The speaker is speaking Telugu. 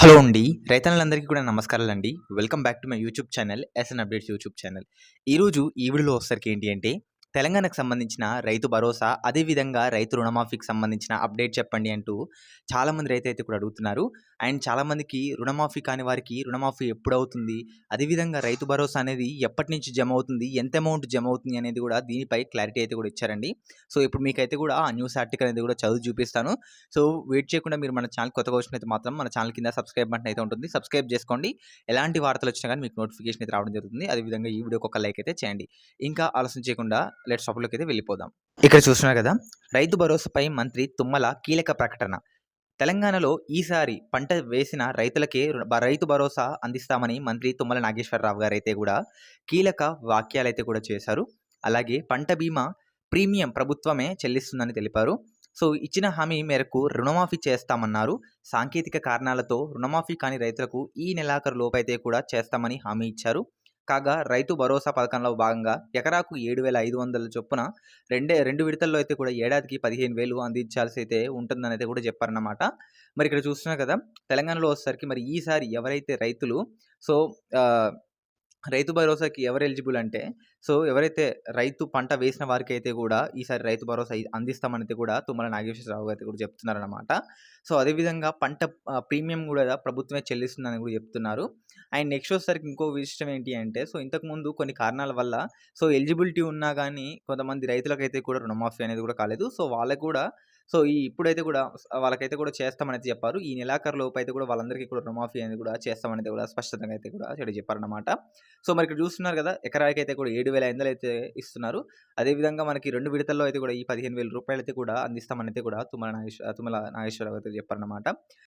హలో అండి. రైతన్నలందరికీ కూడా నమస్కారాలండి. Welcome back to my YouTube channel SN updates YouTube channel. ఈరోజు ఈ వీడియోలో వచ్చేసరికి ఏంటి అంటే తెలంగాణకు సంబంధించిన రైతు భరోసా, అదేవిధంగా రైతు రుణమాఫీకి సంబంధించిన అప్డేట్ చెప్పండి అంటూ చాలామంది రైతైతే కూడా అడుగుతున్నారు. అండ్ చాలామందికి రుణమాఫీ కాని వారికి రుణమాఫీ ఎప్పుడవుతుంది? అదేవిధంగా రైతు భరోసా అనేది ఎప్పటినుంచి జమ అవుతుంది? ఎంత అమౌంట్ జమ అవుతుంది అనేది కూడా దీనిపై క్లారిటీ అయితే కూడా ఇచ్చారండి. సో, ఇప్పుడు మీకైతే కూడా ఆ న్యూస్ ఆర్టికల్ అనేది కూడా చదివి చూపిస్తాను. సో, వెయిట్ చేయకుండా మీరు మన ఛానల్ కొత్తగా వచ్చినట్లయితే మాత్రం మన ఛానల్ కింద సబ్స్క్రైబ్ బటన్ అయితే ఉంటుంది. సబ్స్క్రైబ్ చేసుకోండి. ఎలాంటి వార్తలు వచ్చినా కానీ మీకు నోటిఫికేషన్ అయితే రావడం జరుగుతుంది. అదేవిధంగా ఈ వీడియోకి ఒక లైక్ అయితే చేయండి. ఇంకా ఆలస్యం చేయకుండా లెట్స్ టాపిక్‌లోకి అయితే వెళ్ళిపోదాం. ఇక్కడ చూస్తున్నారు కదా! రైతు భరోసాపై మంత్రి తుమ్మల కీలక ప్రకటన. తెలంగాణలో ఈసారి పంట వేసిన రైతులకే రైతు భరోసా అందిస్తామని మంత్రి తుమ్మల నాగేశ్వరరావు గారైతే కూడా కీలక వ్యాఖ్యలైతే కూడా చేశారు. అలాగే పంట బీమా ప్రీమియం ప్రభుత్వమే చెల్లిస్తుందని తెలిపారు. సో, ఇచ్చిన హామీ మేరకు రుణమాఫీ చేస్తామన్నారు. సాంకేతిక కారణాలతో రుణమాఫీ కాని రైతులకు ఈ నెలాఖరు లోపైతే కూడా చేస్తామని హామీ ఇచ్చారు. కాగా రైతు భరోసా పథకంలో భాగంగా ఎకరాకు 7,500 చొప్పున రెండు విడతల్లో అయితే కూడా ఏడాదికి 15,000 అందించాల్సి అయితే ఉంటుందనైతే కూడా చెప్పారన్నమాట. మరి ఇక్కడ చూస్తున్నారు కదా! తెలంగాణలో వచ్చేసరికి మరి ఈసారి ఎవరైతే రైతులు సో, ఆహ్ రైతు భరోసాకి ఎవరు ఎలిజిబుల్ అంటే, సో, ఎవరైతే రైతు పంట వేసిన వారికైతే కూడా ఈసారి రైతు భరోసా అందిస్తామనైతే కూడా తుమ్మల నాగేశ్వరరావు గారైతే కూడా చెప్తున్నారనమాట. సో, అదేవిధంగా పంట ప్రీమియం కూడా ప్రభుత్వమే చెల్లిస్తుందని కూడా చెప్తున్నారు. అండ్ నెక్స్ట్ వచ్చేసరికి ఇంకో విషయం ఏంటి అంటే, సో, ఇంతకుముందు కొన్ని కారణాల వల్ల సో, ఎలిజిబిలిటీ ఉన్నా గానీ కొంతమంది రైతులకైతే కూడా రుణమాఫీ అనేది కూడా కాలేదు. సో, వాళ్ళకి కూడా సో, ఇప్పుడైతే కూడా వాళ్ళకైతే కూడా చేస్తామనైతే చెప్పారు. ఈ నెలాఖరు లోపైతే కూడా వాళ్ళందరికీ కూడా రుణమాఫీ అనేది కూడా చేస్తామనేది కూడా స్పష్టంగా అయితే కూడా చెప్పారన్నమాట. సో, మరి ఇక్కడ చూస్తున్నారు కదా! ఎకరాకైతే కూడా 7,500 అయితే ఇస్తున్నారు. అదేవిధంగా మనకి 2 విడతల్లో అయితే కూడా ఈ రూ. 15,000 అయితే కూడా అందిస్తామనైతే కూడా తుమ్మల నాగేశ్వరరావు అయితే చెప్పారన్నమాట.